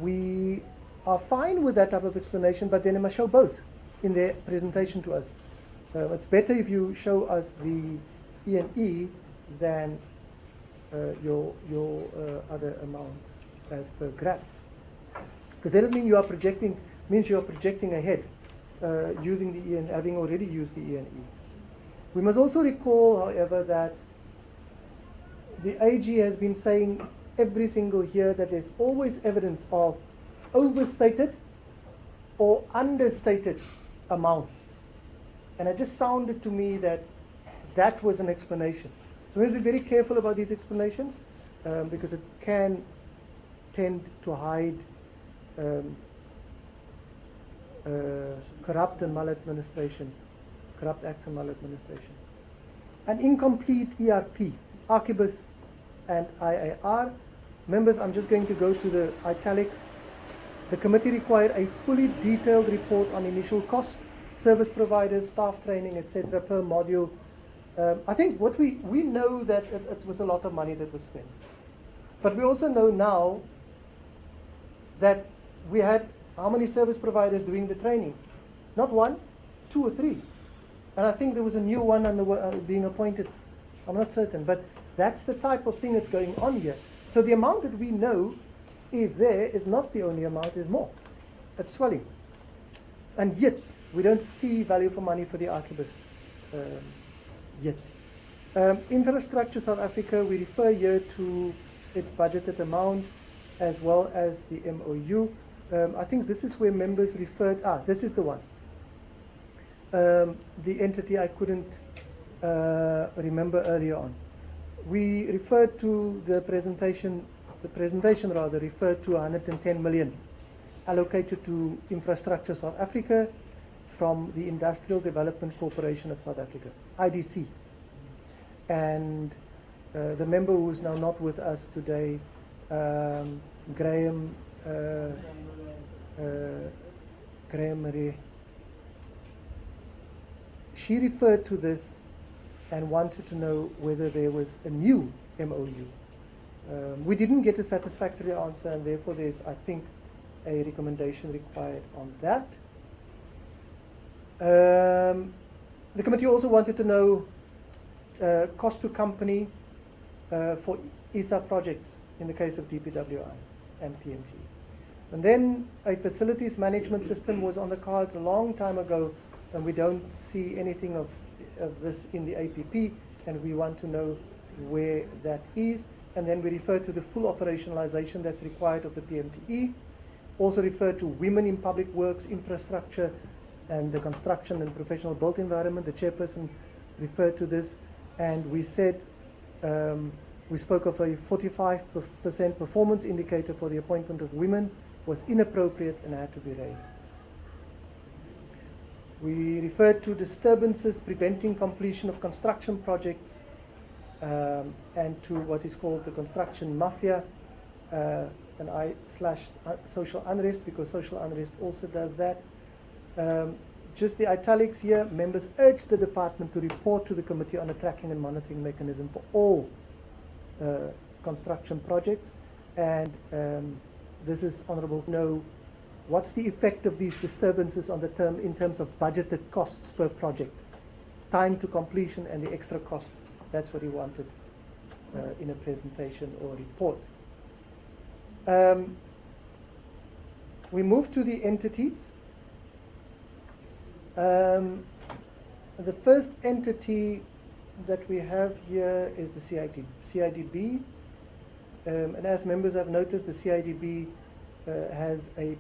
We are fine with that type of explanation, but then they must show both in their presentation to us. It's better if you show us the E&E than your other amounts as per graph. Because that doesn't mean you are projecting, means you are projecting ahead using the E&E, having already used the E&E. We must also recall, however, that the AG has been saying every single year that there's always evidence of overstated or understated amounts. And it just sounded to me that that was an explanation. So we must be very careful about these explanations because it can tend to hide corrupt and maladministration, corrupt acts and maladministration. An incomplete ERP, Archibus and IAR. Members, I'm just going to go to the italics. The committee required a fully detailed report on initial cost, service providers, staff training, etc. per module. I think what we know that it was a lot of money that was spent. But we also know now that we had how many service providers doing the training? Not one, 2 or 3. And I think there was a new one being appointed. I'm not certain, but that's the type of thing that's going on here. So the amount that we know is there is not the only amount, there's more. It's swelling. And yet, we don't see value for money for the Archibus yet. Infrastructure South Africa, we refer here to its budgeted amount as well as the MOU. I think this is where members referred, this is the one. The entity I couldn't remember earlier on. We referred to the presentation rather referred to 110 million allocated to Infrastructure South Africa from the Industrial Development Corporation of South Africa, IDC. And the member who is now not with us today, Graham Marie, she referred to this and wanted to know whether there was a new MOU. We didn't get a satisfactory answer, and therefore there's, I think, a recommendation required on that. The committee also wanted to know cost to company for ISA projects in the case of DPWI and PMT. And then a facilities management system was on the cards a long time ago, and we don't see anything of this in the APP, and we want to know where that is. And then we refer to the full operationalization that's required of the PMTE. Also refer to women in public works, infrastructure, and the construction and professional built environment. The chairperson referred to this, and we said, we spoke of a 45% performance indicator for the appointment of women was inappropriate and had to be raised. We referred to disturbances preventing completion of construction projects and to what is called the construction mafia, and I slashed social unrest because social unrest also does that. Just the italics here, members urged the department to report to the committee on a tracking and monitoring mechanism for all construction projects, and this is honourable to know what's the effect of these disturbances on the term in terms of budgeted costs per project, time to completion and the extra cost. That's what he wanted in a presentation or report. We move to the entities. The first entity that we have here is the CIDB. And as members have noticed, the CIDB has a